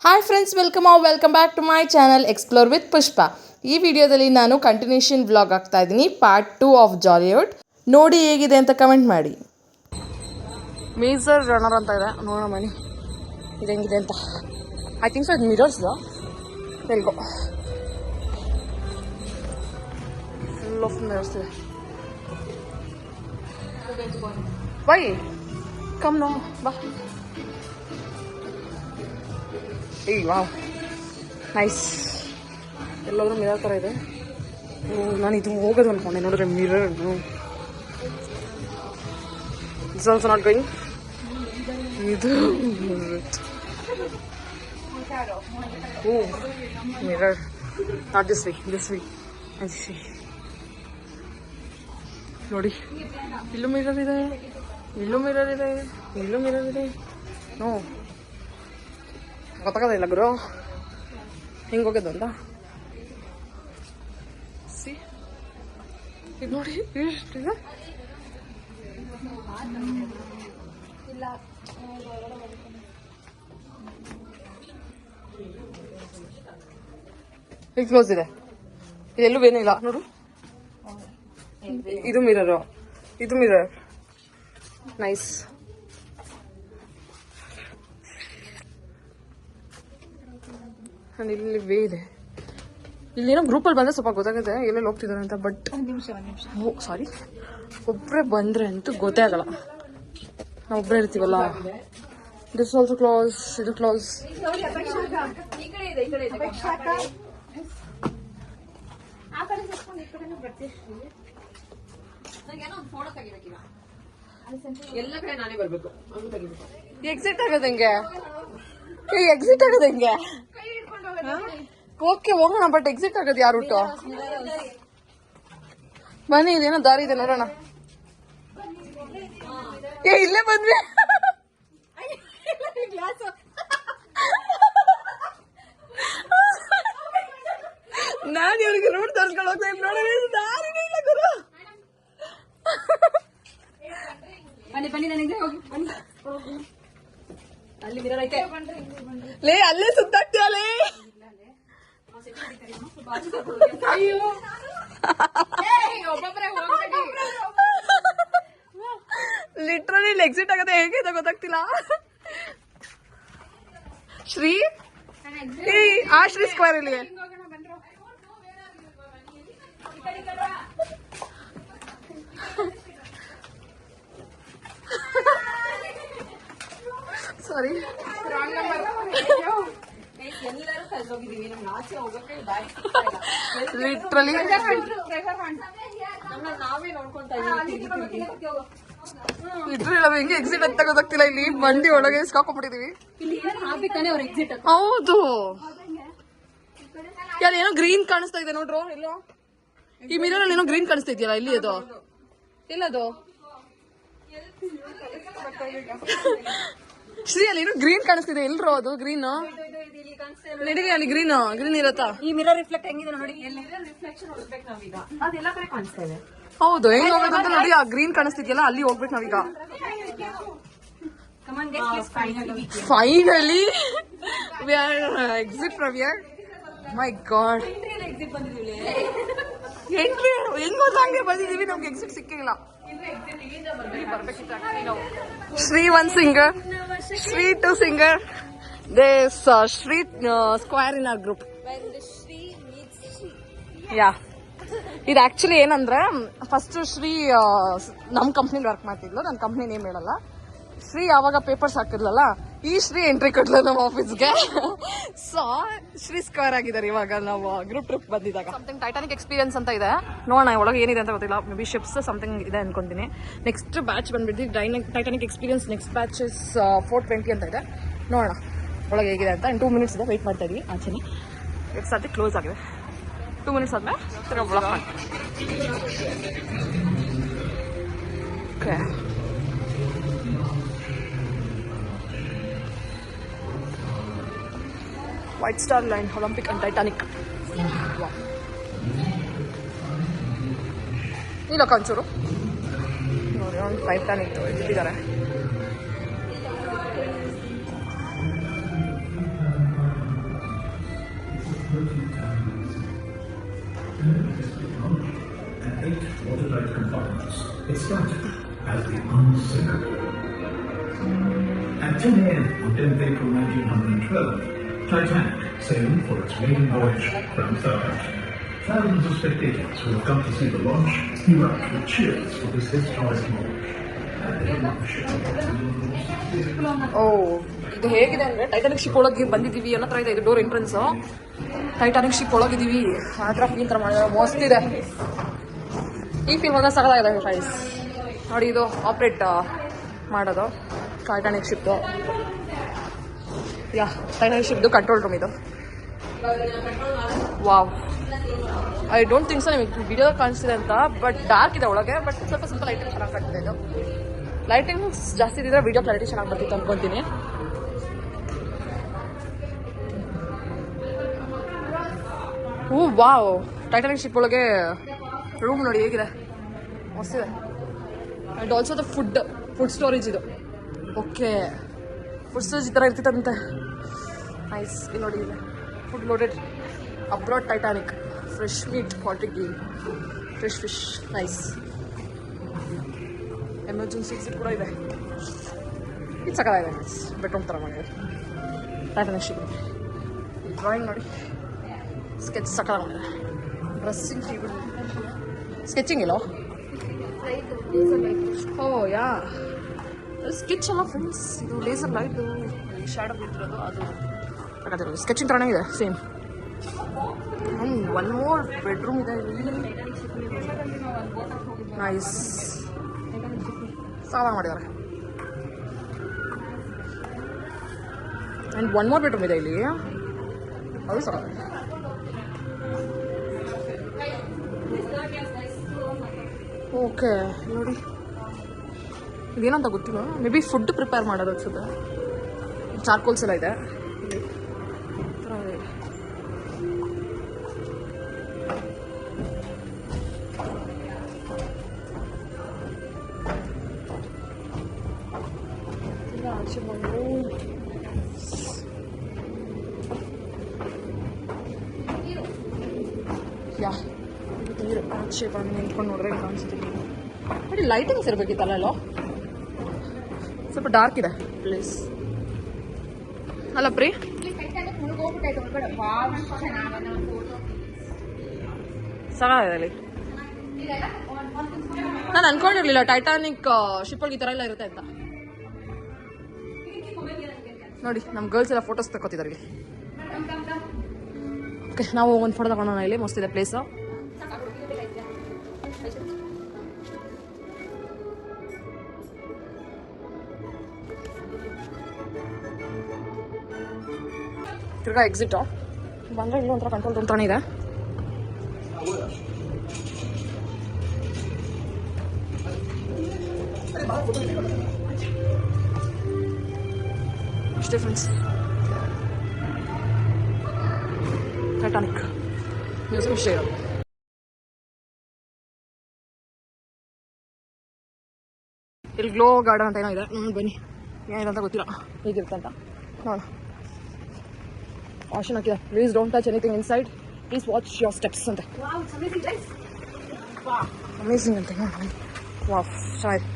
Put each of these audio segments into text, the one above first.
Hi friends, welcome back to my channel explore with Pushpa. ಈ ವಿಡಿಯೋದಲ್ಲಿ ನಾನು ಕಂಟಿನ್ಯೂಷನ್ ವ್ಲಾಗ್ ಆಗ್ತಾ ಇದ್ದೀನಿ, ಪಾರ್ಟ್ 2 ಆಫ್ ಜಾಲಿವುಡ್. ನೋಡಿ ಹೇಗಿದೆ ಅಂತ ಕಮೆಂಟ್ ಮಾಡಿ. ಮೇಜರ್ ರನ್ನರ್ ಅಂತ ಇದೆ, ನೋಡೋಣ ಮನಿ ಇದು ಹೆಂಗಿದೆ ಅಂತ. ಐ ಥಿಂಕ್ ಸೊ ಇದು ಮಿರರ್ಸ್ ಎಲ್ಗೋ ಫುಲ್ ಆಫ್ ಮಿರರ್ಸ್ ಇದೆ. ಬೈ ಕಮ್ ನೋ ಬಾ. ಏಯ್ ವಾವ್, ನೈಸ್. ಎಲ್ಲಾದ್ರೂ ಮಿರರ್ ಥರ ಇದೆ. ನಾನು ಇದು ಹೋಗೋದು ಅನ್ಕೊಂಡೆ, ನೋಡಿದ್ರೆ mirror. It's also not going. ಇದು mirror, not this way, this way and this way. ನೋಡಿ, ಇಲ್ಲೂ ಮಿರರ್ ಇದೆ, ಇಲ್ಲೂ ಮಿರರ್ ಇದೆ, ಇಲ್ಲೂ ಮಿರರ್ ಇದೆ. ನೋ, ಗೊತ್ತಾಗೋದಿಲ್ಲ ಗುರು ಹಿಂಗೆ ಹೋಗೋದು ಅಂತ. ಸಿ ಇದು ನೋಡಿ ಎಷ್ಟಿದೆ. ಇದು ಕ್ಲೋಸ್ ಇದೆ, ಇದೆಲ್ಲೂ ಏನಿಲ್ಲ ನೋಡು. ಇದು ಮಿರರು, ಇದು ಮಿರರ್, ನೈಸ್. ಇಲ್ಲಿ ವೇ ಇದೆ. ಇಲ್ಲೇನೋ ಗ್ರೂಪಲ್ಲಿ ಬಂದರೆ ಸ್ವಲ್ಪ ಗೊತ್ತಾಗುತ್ತೆ ಎಲ್ಲೆಲ್ಲಿ ಹೋಗ್ತಿದ್ದಾರೆ ಅಂತ. ಬಟ್ ಸಾರಿ, ಒಬ್ಬರೇ ಬಂದರೆ ಅಂತೂ ಗೊತ್ತೇ ಆಗಲ್ಲ. ನಾವು ಒಬ್ಬರೇ ಇರ್ತೀವಲ್ಲ. ದಿಸ್ ಆಲ್ಸೋ ಕ್ಲೋಸ್, ಇದು ಕ್ಲೋಸ್. ಎಕ್ಸಿಟ್ ಆಗೋದು ಹೆಂಗೆ? ಎಕ್ಸಿಟ್ ಆಗೋದು ಹೆಂಗೆ? ಓಕೆ ಹೋಗೋಣ, ಬಟ್ ಎಕ್ಸಿಟ್ ಆಗೋದು ಯಾರು ರೂಟು? ಬನ್ನಿ, ಇದೇನೋ ದಾರಿ ಇದೆ ನೋಡೋಣ. ಇಲ್ಲೇ ಬಂದ್ವಿ. ನಾನು ಇವ್ರಿಗೆ ರೂಟ್ ತರ್ಸ್ಕೊಂಡು ಹೋಗ್ತಾ ಇದ್ದೀನಿ. ನೋಡೋಣ, ದಾರಿನೇ ಇಲ್ಲ ಗುರು. ಲೇ ಅಲ್ಲೇ ಸುತ್ತಾಗ್ತೀವಲ್ಲೇ. ಲಿಟ್ರಲಿ ಇಲ್ಲಿ ಎಕ್ಸಿಟ್ ಆಗತ್ತೆ, ಹೇಗೆ ಅಂತ ಗೊತ್ತಾಗ್ತಿಲ್ಲ. ಶ್ರೀ ಆ ಶ್ರೀ ಸ್ಕ್ವೇರ್ ಇಲ್ಲಿ ಸಾರಿ ಲಿಟ್ರಲಿ ಹೆಂಗೆ ಎಕ್ಸಿಟ್ ಅಂತ ಗೊತ್ತಾಗ್ತಿಲ್ಲ. ಇಲ್ಲಿ ಬಂಡಿ ಒಳಗೆ ಸಿಕ್ಕಾಕೊಂಡ್ಬಿಟ್ಟಿದೀವಿ. ಹೌದು, ಯಾರು ಏನೋ ಗ್ರೀನ್ ಕಾಣಿಸ್ತಾ ಇದೆ ನೋಡ್ರು. ಎಲ್ಲೋ ಈ ಮಿರರ್ ಅಲ್ಲಿ ಏನೋ ಗ್ರೀನ್ ಕಾಣಿಸ್ತಾ ಇದೆಯಲ್ಲ, ಇಲ್ಲಿ ಅದು ಎಲ್ಲದು ಶ್ರೀ ಅಲ್ಲಿ ಏನೋ ಗ್ರೀನ್ ಕಾಣಿಸ್ತಿದೆ. ಎಲ್ರು ಅದು ಗ್ರೀನ್ ನಡೀರಿ, ಅಲ್ಲಿ ಗ್ರೀನ್ ಗ್ರೀನ್ ಇರತ್ತಾ? ಈ ಮಿರರ್ ರಿಫ್ಲೆಕ್ಟ್ ಹೆಂಗಿದೆ ನೋಡಿ, ಅದೆಲ್ಲ ಕಡೆ ಕಾಣಿಸ್ತಾ ಇದೆ. ಹೌದು, ಹೆಂಗ್ ಹೋಗೋದು ಅಂತ ನೋಡಿ. ಆ ಗ್ರೀನ್ ಕಾಣಿಸ್ತಿದ್ಯಲ್ಲ, ಅಲ್ಲಿ ಹೋಗ್ಬೇಕು ನಾವೀಗ. Finally we are exit from here. My god, entry ಹೆಂಗ್ ಹೋದ ಹಂಗೆ ಬಂದಿದೀವಿ, ನಮ್ಗೆ ಎಕ್ಸಿಟ್ ಸಿಕ್ಕಿಲ್ಲ. Shri one singer, Shri two singer. This street square in our group. Yeah, ಇದು ಆಕ್ಚುಲಿ ಏನಂದ್ರೆ, ಫಸ್ಟ್ ಶ್ರೀ ನಮ್ಮ ಕಂಪ್ನಿಲಿ ವರ್ಕ್ ಮಾಡ್ತಿದ್ಲು. ನನ್ನ ಕಂಪ್ನಿ ನೇಮ್ ಹೇಳಲ್ಲ. ಶ್ರೀ ಯಾವಾಗ ಪೇಪರ್ಸ್ ಹಾಕಿದ್ಲಲ್ಲ, ಈ ಶ್ರೀ ಎಂಟ್ರಿ ಕೊಟ್ಲ ನಮ್ಮ ಆಫೀಸ್ಗೆ. ಸೊ ಶ್ರೀ ಸ್ಕ್ವೇರ್ ಆಗಿದ್ದಾರೆ ಇವಾಗ ನಾವು ಗ್ರೂಪ್ ಟ್ರಿಪ್ ಬಂದಿದ್ದಾಗ. ಸಮಥಿಂಗ್ ಟೈಟಾನಿಕ್ ಎಕ್ಸ್ಪೀರಿಯನ್ಸ್ ಅಂತ ಇದೆ, ನೋಡೋಣ ಒಳಗೆ ಏನಿದೆ ಅಂತ ಗೊತ್ತಿಲ್ಲ. ಮೇ ಬಿ ಶಿಪ್ಸ್ ಸಮಥಿಂಗ್ ಇದೆ ಅನ್ಕೊಂತೀನಿ. ನೆಕ್ಸ್ಟ್ ಬ್ಯಾಚ್ ಬಂದ್ಬಿಟ್ಟು Titanic experience. Next batch is 420 ಅಂತ ಇದೆ. ನೋಡೋಣ ಒಳಗೆ ಹೇಗಿದೆ ಅಂತ. 2 ಮಿನಿಟ್ಸ್ ಇದೆ, ವೆಯ್ಟ್ ಮಾಡ್ತಾ ಇದೀವಿ ಆಚೆನೆ. ಸದ್ಯ ಕ್ಲೋಸ್ ಆಗಿದೆ. 2 ಮಿನಿಟ್ಸ್ ಆದ್ಮೇಲೆ ತಿರ್ಗಾ ಬ್ಲಾಕ್ ಮಾಡ್ತೀವಿ. Okay, white star line, Olympic and Titanic. ಇಲ್ಲ ಕಂಚೂರು ನೋಡಿ, ಒಂದು ಟೈಟಾನಿಕ್ ಇಟ್ಟಿದ್ದಾರೆ. watertight compartments. It started as the unsacred. At 10 a.m. on 10th April 1912, Titanic sailed for its maiden voyage from Southampton. Thousands of spectators who have come to see the launch erupt with cheers for this historic moment. At the head of the ship, ಓ ಇದು ಹೇಗಿದೆ ಅಂದರೆ Titanic ship ಒಳಗೆ ಬಂದಿದ್ದೀವಿ ಅನ್ನೋ ಥರ ಇದೆ. ಇದು door entrance. Titanic ship ಒಳಗಿದ್ದೀವಿ ಆ ಥರ ಫೀಲ್ ಥರ ಮಾಡಿದ್ರೆ ಮಸ್ತ್ ಇದೆ. ಈ ಫೀಲ್ ಮಾತ್ರ ಸಗದಾಗಿದೆ ಫ್ರೈಸ್. ನೋಡಿ ಇದು ಆಪ್ರೇಟ್ ಮಾಡೋದು ಟೈಟಾನಿಕ್ ಶಿಪ್ದು. ಟೈಟಾನಿಕ್ ಶಿಪ್ದು ಕಂಟ್ರೋಲ್ ರೂಮ್ ಇದು. Wow, I don't think so ನಿಮಗೆ ವಿಡಿಯೋ ಕಾಣಿಸ್ತಿದೆ ಅಂತ, ಬಟ್ ಡಾರ್ಕ್ ಇದೆ ಒಳಗೆ. ಬಟ್ ಸ್ವಲ್ಪ ಲೈಟಿಂಗ್ ಚೆನ್ನಾಗಿ ಕಾಣ್ತಿದೆ. ಇದು ಲೈಟಿಂಗ್ ಜಾಸ್ತಿ ಇದ್ದಿದ್ರೆ ವಿಡಿಯೋ ಕ್ಲಾರಿಟಿ ಚೆನ್ನಾಗಿ ಬರ್ತಿತ್ತು ಅನ್ಕೊತೀನಿ. ಓ ವಾವ್, ಟೈಟಾನಿಕ್ ಶಿಪ್ ಒಳಗೆ ರೂಮ್ ನೋಡಿ ಹೇಗಿದೆ, ಮಸ್ತಿದೆ. And also the food storage ಇದು. ಓಕೆ, ಫುಡ್ ಸ್ಟೋರೇಜ್ ಈ ಥರ ಇರ್ತಿತ್ತಂತೆ. ನೈಸ್. ಇಲ್ಲಿ ನೋಡಿ ಇದೆ food loaded abroad Titanic, fresh meat, poultry game, fresh fish. Nice. Emergency exit ಕೂಡ ಇದೆ. ಇದು ಸಕ್ಕತ್ತಾಗಿದೆ. ಬೆಡ್ರೂಮ್ ಥರ ಮಾಡಿದೆ ಟೈಟಾನಿಕ್ ಶಿಪ್. ಡ್ರಾಯಿಂಗ್ ನೋಡಿ, ಸ್ಕೆಚ್ ಸಕ್ಕತ್ತಾಗಿ ಮಾಡಿದೆ. ಡ್ರೆಸ್ಸಿಂಗ್ ಟೇಬಲ್, ಸ್ಕೆಚಿಂಗ್ ಇಲ್ಲ. ಓ ಯಾ, ಸ್ಕೆಚ್ ಅಲ್ಲ ಫ್ರೆಂಡ್ಸ್, ಇದು ಲೇಸರ್ ಲೈಟು ಶ್ಯಾಡೋ ಬಿಟ್ಟಿರೋದು. ಅದು ಸಕ್ಕತ್ತಿರೋದು ಸ್ಕೆಚಿಂಗ್ ಥರನೇ ಇದೆ ಸೇಮ್. ಒನ್ ಮೋರ್ ಬೆಡ್ರೂಮ್ ಇದೆ ಇಲ್ಲಿ. ನೈಸ್, ಸಾಲ ಮಾಡಿದ್ದಾರೆ. ಆ್ಯಂಡ್ ಒನ್ ಮೋರ್ ಬೆಡ್ರೂಮ್ ಇದೆ ಇಲ್ಲಿ, ಅದು ಸಾಲ. ಓಕೆ ನೋಡಿ, ಇದೇನಂತ ಗೊತ್ತಿಲ್ಲ. ಮೇ ಬಿ ಫುಡ್ ಪ್ರಿಪೇರ್ ಮಾಡೋದು ಅನ್ಸುತ್ತೆ. ಚಾರ್ಕೋಲ್ಸ್ ಎಲ್ಲ ಇದೆ. ನೀರು ಆಚೆ ಬಂದು ನಿಂತ್ಕೊಂಡು ನೋಡ್ರೆ ಕಾಣಿಸ್ತೀನಿ. ನೋಡಿ ಲೈಟಿಂಗ್ಸ್ ಇರಬೇಕಿತ್ತಲ್ಲ ಎಲ್ಲೋ. ಸ್ವಲ್ಪ ಡಾರ್ಕ್ ಇದೆ ಪ್ಲೇಸ್ ಅಲ್ಲ ಪ್ರೀ? ಚೆನ್ನಾಗಿದೆ ಅಲ್ಲಿ. ನಾನು ಅನ್ಕೊಂಡಿರ್ಲಿಲ್ಲ ಟೈಟಾನಿಕ್ ಶಿಪ್ ಒಳಗೆ ಈ ಥರ ಎಲ್ಲ ಇರುತ್ತೆ ಅಂತ. ನೋಡಿ ನಮ್ಮ ಗರ್ಲ್ಸ್ ಎಲ್ಲ ಫೋಟೋಸ್ ತಗೋತಿದ್ದಾರೆ ಇಲ್ಲಿ. ಓಕೆ, ನಾವು ಒಂದು ಫೋಟೋ ತಗೊಳೋಣ. ಇಲ್ಲಿ ಮಸ್ತ್ ಇದೆ ಪ್ಲೇಸು. ತಿರ್ಗಾ ಎಕ್ಸಿಟು ಬಂದರೆ ಇಲ್ಲಿ ಒಂಥರ ಕಂಟ್ರೋಲ್ ರೂಮ್ ತಾನೇ ಇದೆ. ಅಷ್ಟೇ ಫ್ರೆಂಡ್ಸ್, ಟೈಟಾನಿಕ್ ಮ್ಯೂಸಿಯಂ ಇಷ್ಟೇ ಇರೋದು. ಇಲ್ಲಿ ಗ್ಲೋ ಗಾರ್ಡನ್ ಅಂತ ಏನೋ ಇದೆ. ಬನ್ನಿ, ಏನಿದೆ ಅಂತ ಗೊತ್ತಿಲ್ಲ, ಹೇಗಿರುತ್ತೆ ಅಂತ ನೋಡೋಣ. ವಾಷನ್ ಹಾಕಿದೆ, please don't touch anything inside, please watch your steps ಅಂತೆ. ಅಮೇಝಿಂಗ್ ಅಂತೆ. ವಾವ್, ಚೆನ್ನಾಗಿದೆ.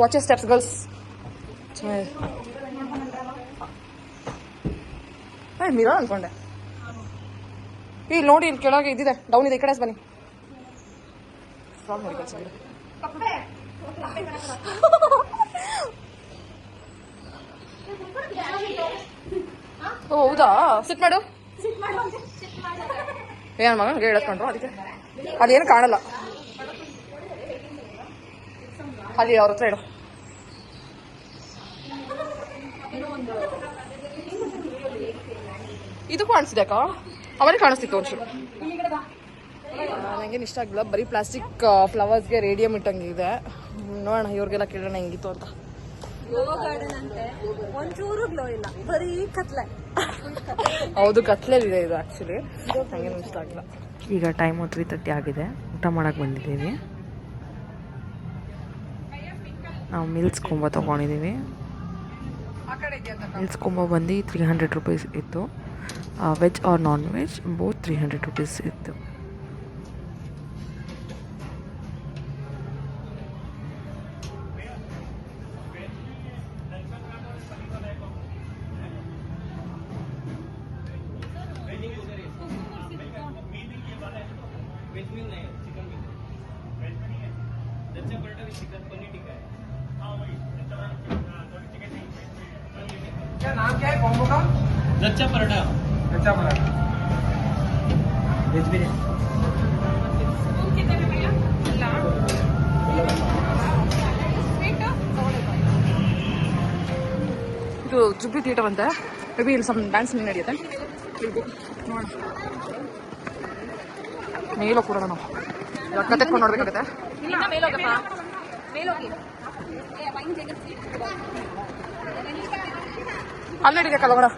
Watch your steps girls. ಚೆನ್ನಾಗಿದೆ. ಮಿರರ್ ಅನ್ಕೊಂಡೆ. ಇಲ್ಲಿ ನೋಡಿ, ಇಲ್ಲಿ ಕೆಳಗೆ ಇದ್ದಿದೆ, ಡೌನ್ ಇದೆ. ಈ ಕಡೆ ಬನ್ನಿ. ನೋಡಿ ಕೆಲಸ. ಓ ಹೌದಾ, ಸಿಟ್ ಮಾಡು. ಏನ್ ಮಗ ಹೇಳಿಸ್ಕೊಂಡ್ರು, ಅದಕ್ಕೆ ಅದೇನು ಕಾಣಲ್ಲ. ಅಲ್ಲಿ ಅವ್ರ ಹತ್ರ ಹೇಳು. ಇದು ಕಾಣಿಸ್ತಿದೆ ಅಕ್ಕ, ಅವನಿಗೆ ಕಾಣಿಸ್ತಿತ್ತು ಒಂಚೂರು. ನನಗೇನು ಇಷ್ಟ ಆಗಿಲ್ಲ, ಬರೀ ಪ್ಲಾಸ್ಟಿಕ್ ಫ್ಲವರ್ಸ್ಗೆ ರೇಡಿಯಂ ಇಟ್ಟಂಗಿದೆ. ನೋಡೋಣ ಇವ್ರಿಗೆಲ್ಲ ಕೇಳೋಣ ಹೆಂಗಿತ್ತು ಅಂತ. ಒಂಚೂರು ಗ್ಲೋ ಇಲ್ಲ, ಬರೀ ಕತ್ಲೆ. ಹೌದು, ಕತ್ಲೆಲಿದೆ ಇದು ಆ್ಯಕ್ಚುಲಿ. ನನಗೇನು ಇಷ್ಟ ಆಗಿಲ್ಲ. ಈಗ ಟೈಮು 3:30 ಆಗಿದೆ. ಊಟ ಮಾಡೋಕ್ಕೆ ಬಂದಿದ್ದೀವಿ. ನಾವು ಮಿಲ್ಸ್ ಕೊಂಬ ತೊಗೊಂಡಿದ್ದೀವಿ. ಮಿಲ್ಸ್ ಕೊಂಬ ಬಂದು 300 ರೂಪೀಸ್ ಇತ್ತು. Veg or non veg both 300 rupees ಇತ್ತು. क्या नाम क्या है कॉम्बो का? लच्छा पराठा वेज बिरयानी। ಇದು ಜುಬ್ಲಿ ಥಿಯೇಟರ್ ಅಂತೆ. ಮೇ ಬಿ ಇಲ್ಲಿ ಸಮ್ ಡ್ಯಾನ್ಸ್ ನಡೆಯುತ್ತೆ. ನೋಡೋಣ, ಮೇಲೋ ಕೂರೋಣ ನಾವು. ಕತೆ ಎತ್ಕೊಂಡು ನೋಡ್ಬೇಕಾಗತ್ತೆ. ಅಲ್ಲಿ ನಡಿಬೇಕಲ್ಲ ಹೊರ.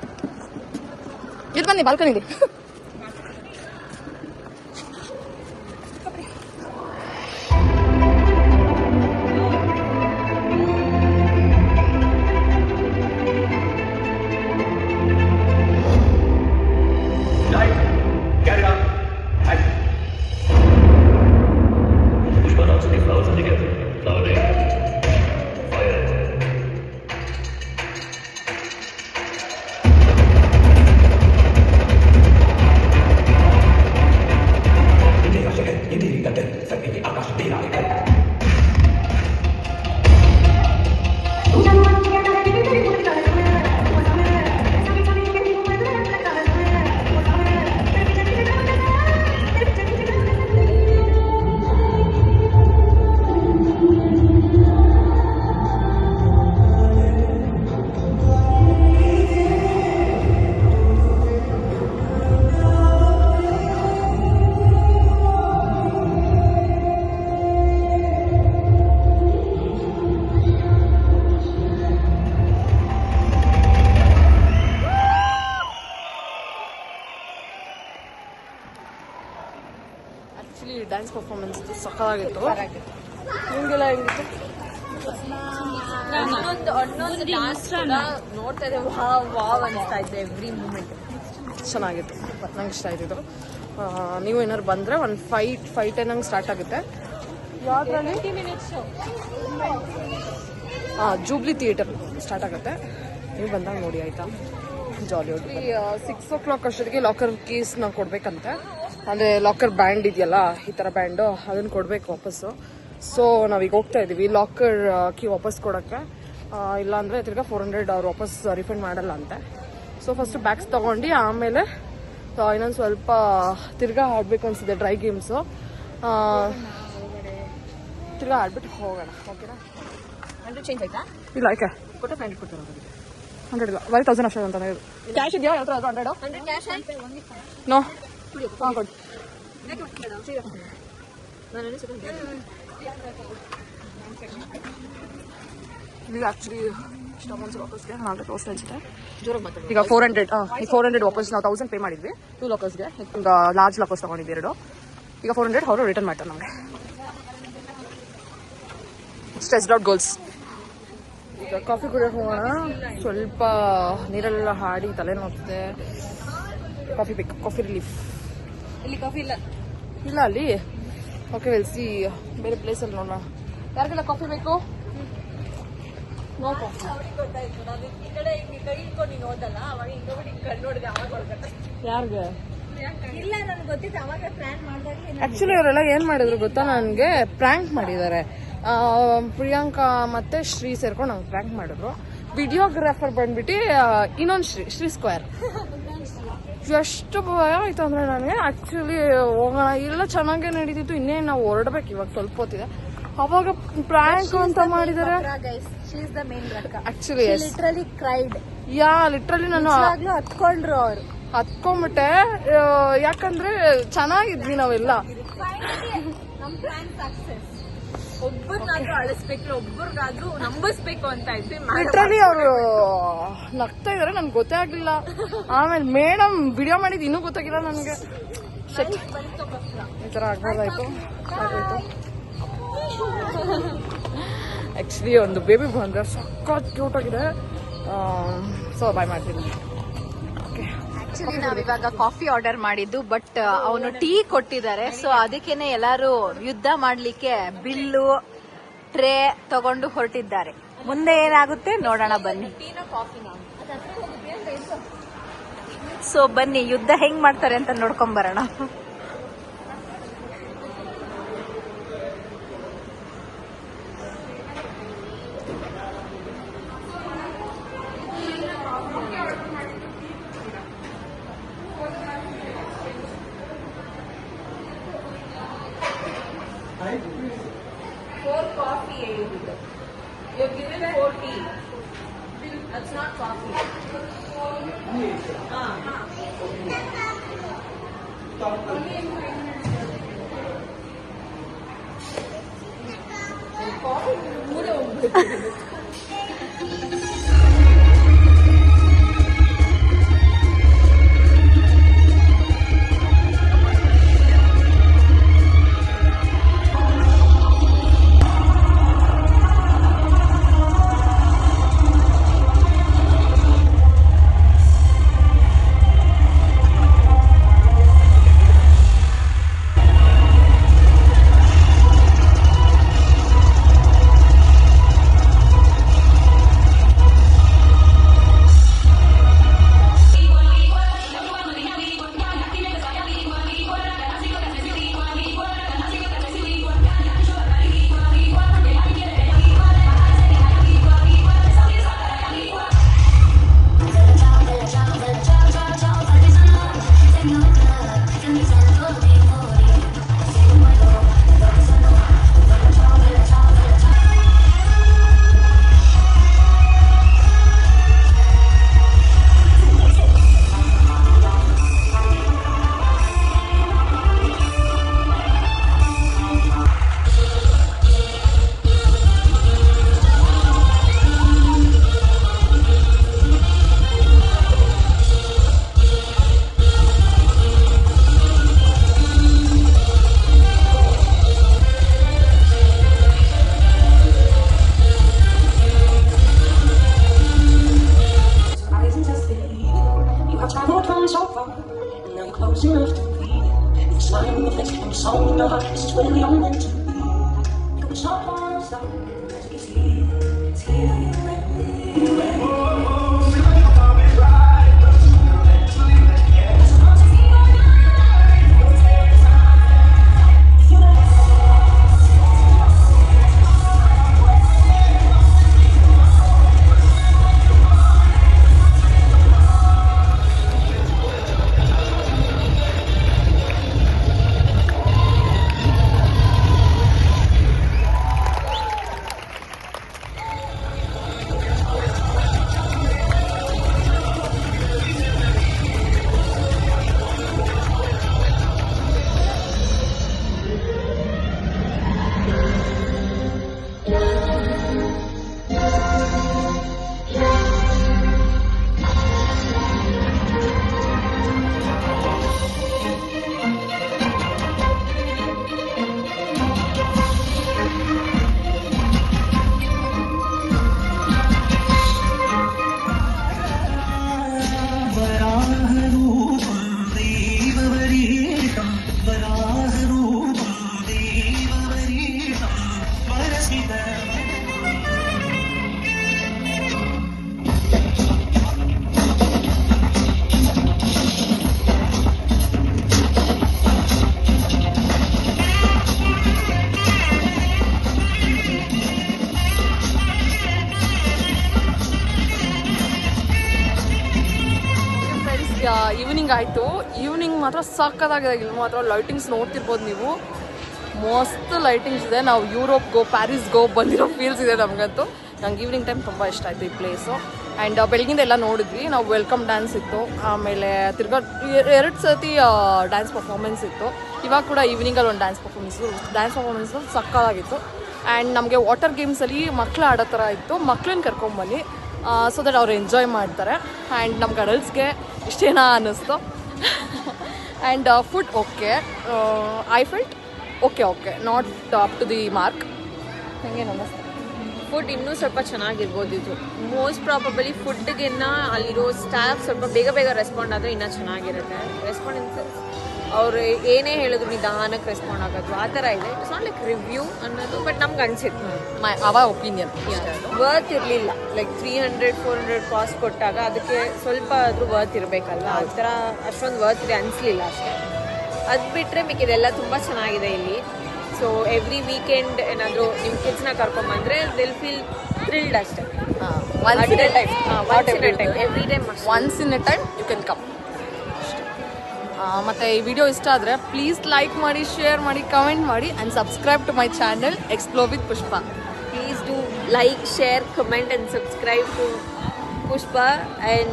ಇದು ಬನ್ನಿ ಬಾಲ್ಕನಿಗೆ. ಆಕ್ಚುಲಿ ಡ್ಯಾನ್ಸ್ ಪರ್ಫಾರ್ಮೆನ್ಸ್ ಸಕ್ಕತ್ತಾಗಿತ್ತು. ನಿಮ್ಗೆಲ್ಲ ಹೆಂಗಿತ್ತು? ನೋಡ್ತಾ ಇದ್ದೆ ವಾವ್ ಅನಿಸ್ತಾ ಇದ್ದೆ ಎವ್ರಿ ಮೂಮೆಂಟ್. ಚೆನ್ನಾಗಿತ್ತು, ನಂಗೆ ಇಷ್ಟ ಆಯ್ತಿದ್ದು. ನೀವು ಏನಾದ್ರು ಬಂದರೆ ಒಂದು 5:10 ಹಂಗೆ ಸ್ಟಾರ್ಟ್ ಆಗುತ್ತೆ. ಯಾವುದ್ರಲ್ಲಿ? ಜೂಬ್ಲಿ ಥಿಯೇಟರ್ ಸ್ಟಾರ್ಟ್ ಆಗುತ್ತೆ. ನೀವು ಬಂದಾಗ ನೋಡಿ ಆಯಿತಾ. ಜಾಲಿ ಹೋಗಿ 6 o'clock ಅಷ್ಟೊತ್ತಿಗೆ ಲಾಕರ್ ಕೀಸ್ನ ಕೊಡ್ಬೇಕಂತೆ. ಅಂದರೆ ಲಾಕರ್ ಬ್ಯಾಂಡ್ ಇದೆಯಲ್ಲ, ಈ ಥರ ಬ್ಯಾಂಡು, ಅದನ್ನು ಕೊಡಬೇಕು ವಾಪಸ್ಸು. ಸೊ ನಾವೀಗ ಹೋಗ್ತಾ ಇದ್ದೀವಿ ಲಾಕರ್ ಕೀ ವಾಪಸ್ ಕೊಡೋಕ್ಕೆ. ಇಲ್ಲಾಂದರೆ ತಿರ್ಗಾ 400 ಅವ್ರು ವಾಪಸ್ ರಿಫಂಡ್ ಮಾಡಲ್ಲ ಅಂತೆ. ಸೊ ಫಸ್ಟ್ ಬ್ಯಾಗ್ಸ್ ತೊಗೊಂಡು ಆಮೇಲೆ ಇನ್ನೊಂದು ಸ್ವಲ್ಪ ತಿರ್ಗಾ ಆಡಬೇಕು ಅನಿಸಿದೆ ಡ್ರೈ ಗೇಮ್ಸು. ತಿರ್ಗಾ ಆಡ್ಬಿಟ್ಟು ಹೋಗೋಣ. ಓಕೆನಾ? 100 ಚೇಂಜ್ ಆಯ್ತಾ? ಇಲ್ಲ ಯಾಕೆ ಕೊಟ್ಟು 500 ಕೊಡ್ತಾರೆ. 100 ಇಲ್ಲ, 1000 ಅಷ್ಟೇ ಅಂತ. ಕ್ಯಾಶ್ ಇದೆಯಾ ಯಾವ ಥರ? 100 ಕ್ಯಾಶ್ ನೋ. ಹಾಂ ಕೊಡಿ. ಈಗ ಆ್ಯಕ್ಚುಲಿ ಸ್ಟಮನ್ಸ್ ವಾಪಸ್ಗೆ ನಾಲ್ಕು ತೋರಿಸ್ತಾ ಅನ್ಸುತ್ತೆ. ಈಗ 400 ವಾಪಸ್ ನಾವು 1000 ಪೇ ಮಾಡಿದ್ವಿ 2 ಲಾಕರ್ಸ್ಗೆ. ಈಗ ಲಾರ್ಜ್ ಲಾಕರ್ಸ್ ತೊಗೊಂಡಿದ್ವಿ 2. ಈಗ 400 ಅವರು ರಿಟರ್ನ್ ಮಾಡ್ತಾರೆ ನಮಗೆ. Stressed out girls. ಈಗ ಕಾಫಿ ಕುಡಿಯೋಕೆ ಹೋಗೋಣ. ಸ್ವಲ್ಪ ನೀರೆಲ್ಲ ಹಾಡಿ ತಲೆ ನೋಡ್ತಿದೆ. ಕಾಫಿ ಬೇಕು, ಕಾಫಿ ರಿಲೀಫ್. ಇಲ್ಲಿ ಕಾಫಿ ಇಲ್ಲ. ಇಲ್ಲ ಅಲ್ಲಿ. ಓಕೆ ವೆಲ್ಸಿ ಬೇರೆ ಪ್ಲೇಸಲ್ಲಿ ನೋಡೋಣ. ಯಾರಿಗೆಲ್ಲ ಕಾಫಿ ಬೇಕು? No coffee. ಯಾರಿಗೆ? ಇಲ್ಲ ನನಗೆ ಗೊತ್ತಿತ್ತು ಅವಾಗ ಪ್ಲಾನ್ ಮಾಡಿದಾಗ. ಆಕ್ಚುಲಿ ಅವರೆಲ್ಲ ಏನ್ ಮಾಡಿದ್ರು ಗೊತ್ತಾ, ನನಗೆ ಪ್ರ್ಯಾಂಕ್ ಮಾಡಿದ್ದಾರೆ. ಪ್ರಿಯಾಂಕಾ ಮತ್ತೆ ಶ್ರೀ ಸೇರ್ಕೊಂಡು ನಂಗೆ ಪ್ರ್ಯಾಂಕ್ ಮಾಡಿದ್ರು. ವಿಡಿಯೋಗ್ರಾಫರ್ ಬಂದ್ಬಿಟ್ಟು ಇನ್ನೊಂದು ಶ್ರೀ ಸ್ಕ್ವೇರ್. ಎಷ್ಟು ಭಯ ಆಯ್ತು ಅಂದ್ರೆ ನನಗೆ. ಆಕ್ಚುಲಿ ಹೋಗೋಣ ಇಲ್ಲ, ಚೆನ್ನಾಗೇ ನಡೀತಿತ್ತು. ಇನ್ನೇನು ನಾವು ಹೊರಡ್ಬೇಕು ಇವಾಗ, ಸ್ವಲ್ಪ ಹೊತ್ತಿದೆ. ಅವಾಗ ಪ್ರ್ಯಾಂಕ್ ಅಂತ ಮಾಡಿದ್ದಾರೆ. ಆಕ್ಚುಲಿ ಲಿಟ್ರಲಿ ನಾನು ಹತ್ಕೊಂಡ್ರು ಅವ್ರು. ಹತ್ಕೊಂಡ್ಬಿಟ್ಟೆ. ಯಾಕಂದ್ರೆ ಚೆನ್ನಾಗಿದ್ವಿ ನಾವೆಲ್ಲ. ನಮ್ ಪ್ಲಾನ್ ಸಕ್ಸಸ್. ಒಬ್ಬರನ್ನಾದ್ರೂ ಅಳಿಸ್ಬೇಕು, ಒಬ್ಬರಿಗಾದ್ರೂ ನಂಬಿಸ್ಬೇಕು ಅಂತ ಇದ್ವಿ. ಲಿಟ್ರಲಿ ಅವರು ನಗ್ತಾ ಇದಾರೆ, ನನ್ಗೆ ಗೊತ್ತೇ ಆಗ್ಲಿಲ್ಲ. ಆಮೇಲೆ ಮೇಡಮ್ ವಿಡಿಯೋ ಮಾಡಿದ್ ಇನ್ನೂ ಗೊತ್ತಾಗಿಲ್ಲ ನನಗೆ. ಈ ತರ ಆಗ್ಬೋದಾಯ್ತು. ಆಕ್ಚುಲಿ ಒಂದು ಬೇಬಿ ಬಂದ್ರೆ ಸಖತ್ ಕ್ಯೂಟ್ ಆಗಿದೆ. ಸೊ ಬಾಯ್ ಮಾಡ್ತೀನಿ. ಆಕ್ಚುಲಿ ನಾವಿವಾಗ ಕಾಫಿ ಆರ್ಡರ್ ಮಾಡಿದ್ದು, ಬಟ್ ಅವನು ಟೀ ಕೊಟ್ಟಿದ್ದಾರೆ. ಸೊ ಅದಕ್ಕೇನೆ ಎಲ್ಲಾರು ಯುದ್ಧ ಮಾಡ್ಲಿಕ್ಕೆ ಬಿಲ್ಲು ಟ್ರೇ ತಗೊಂಡು ಹೊರಟಿದ್ದಾರೆ. ಮುಂದೆ ಏನಾಗುತ್ತೆ ನೋಡೋಣ ಬನ್ನಿ. ಸೊ ಬನ್ನಿ ಯುದ್ಧ ಹೆಂಗ್ ಮಾಡ್ತಾರೆ ಅಂತ ನೋಡ್ಕೊಂಡ್ ಬರೋಣ. close enough to breathe. It's lying in the face from the soul in your heart. This is where we are meant to be. You can stop or stop. It's here. It's here. You and me. Evening ಆಯಿತು. Evening ಮಾತ್ರ ಸಕ್ಕತ್ತಾಗಿದೆ. ಇಲ್ಲಿ ಮಾತ್ರ lightings ನೋಡ್ತಿರ್ಬೋದು ನೀವು, ಮಸ್ತ್ lightings ಇದೆ. ನಾವು ಯುರೋಪ್ಗೋ ಪ್ಯಾರಿಸ್ಗೋ ಬಂದಿರೋ ಫೀಲ್ಸ್ ಇದೆ ನಮಗಂತೂ. ನಂಗೆ ಈವ್ನಿಂಗ್ ಟೈಮ್ ತುಂಬ ಇಷ್ಟ ಆಯಿತು ಈ ಪ್ಲೇಸು. ಆ್ಯಂಡ್ ಬೆಳಗಿಂದ ಎಲ್ಲ ನೋಡಿದ್ವಿ ನಾವು. ವೆಲ್ಕಮ್ ಡ್ಯಾನ್ಸ್ ಇತ್ತು, ಆಮೇಲೆ ತಿರ್ಗಾ 2 ಸತಿ ಡ್ಯಾನ್ಸ್ ಪರ್ಫಾರ್ಮೆನ್ಸ್ ಇತ್ತು. ಇವಾಗ ಕೂಡ ಈವ್ನಿಂಗಲ್ಲಿ ಒಂದು ಡ್ಯಾನ್ಸ್ ಪರ್ಫಾರ್ಮೆನ್ಸು ಸಕ್ಕತ್ತಾಗಿತ್ತು. ಆ್ಯಂಡ್ ನಮಗೆ ವಾಟರ್ ಗೇಮ್ಸಲ್ಲಿ ಮಕ್ಕಳು ಆಡೋ ಥರ ಇತ್ತು. ಮಕ್ಕಳನ್ನ ಕರ್ಕೊಂಬನ್ನಿ ಸೊ ದಟ್ ಅವ್ರು ಎಂಜಾಯ್ ಮಾಡ್ತಾರೆ. ಆ್ಯಂಡ್ ನಮ್ಮ ಗರ್ಲ್ಸ್ಗೆ ಇಷ್ಟೇನಾ ಅನ್ನಿಸ್ತು. And food okay, I felt okay not up to the mark. ನನಗೆ ಅನ್ನಿಸ್ತು ಫುಡ್ ಇನ್ನೂ ಸ್ವಲ್ಪ ಚೆನ್ನಾಗಿರ್ಬೋದಿತ್ತು. ಮೋಸ್ಟ್ ಪ್ರಾಬಬಲಿ ಫುಡ್ಗಿನ್ನ ಅಲ್ಲಿರೋ ಸ್ಟಾಫ್ ಸ್ವಲ್ಪ ಬೇಗ ರೆಸ್ಪಾಂಡ್ ಆದರೆ ಇನ್ನೂ ಚೆನ್ನಾಗಿರುತ್ತೆ. ರೆಸ್ಪಾಂಡ್ ಇನ್ ಸೆನ್ಸ್ ಅವ್ರು ಏನೇ ಹೇಳಿದ್ರು ನಿಧಾನಕ್ಕೆ ರೆಸ್ಪಾಂಡ್ ಆಗೋದು ಆ ಥರ ಇದೆ. ಇಟ್ಸ್ ನಾಟ್ ಲೈಕ್ ರಿವ್ಯೂ ಅನ್ನೋದು, ಬಟ್ ನಮ್ಗೆ ಅನಿಸಿತ್ತು ಅವರ್ ಒಪಿನಿಯನ್ ವರ್ತ್ ಇರಲಿಲ್ಲ. ಲೈಕ್ 300-400 ಕಾಸ್ಟ್ ಕೊಟ್ಟಾಗ ಅದಕ್ಕೆ ಸ್ವಲ್ಪ ಆದರೂ ವರ್ತ್ ಇರಬೇಕಲ್ವ. ಆ ಥರ ಅಷ್ಟೊಂದು ವರ್ತ್ ಇದೆ ಅನಿಸ್ಲಿಲ್ಲ ಅಷ್ಟೇ. ಅದು ಬಿಟ್ಟರೆ ಮಿಕ್ಕಿದೆಲ್ಲ ತುಂಬ ಚೆನ್ನಾಗಿದೆ ಇಲ್ಲಿ. ಸೊ ಎವ್ರಿ ವೀಕೆಂಡ್ ಏನಾದರೂ ನಿಮ್ಮ ಕಿಡ್ಸ್ನ ಕರ್ಕೊಂಬಂದರೆ ವಿಲ್ ಫೀಲ್ ಥ್ರಿಲ್ಡ್ ಅಷ್ಟೇ. Once in a time you can come. ಮತ್ತು ಈ ವಿಡಿಯೋ ಇಷ್ಟ ಆದರೆ ಪ್ಲೀಸ್ ಲೈಕ್ ಮಾಡಿ, ಶೇರ್ ಮಾಡಿ, ಕಮೆಂಟ್ ಮಾಡಿ and subscribe to my channel explore with Pushpa. Please do like, share, comment and subscribe to Pushpa, and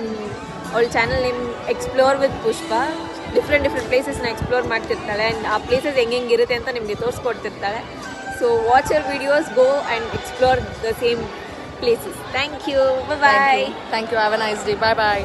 our channel name explore with Pushpa. Different ಪ್ಲೇಸಸ್ನ explore ಮಾಡ್ತಿರ್ತಾಳೆ and ಆ ಪ್ಲೇಸಸ್ ಹೆಂಗಿರುತ್ತೆ ಅಂತ ನಿಮಗೆ ತೋರಿಸ್ಕೊಡ್ತಿರ್ತಾಳೆ. So watch your videos, go and explore the same places. Thank you, bye. Thank you, have a nice day, bye bye.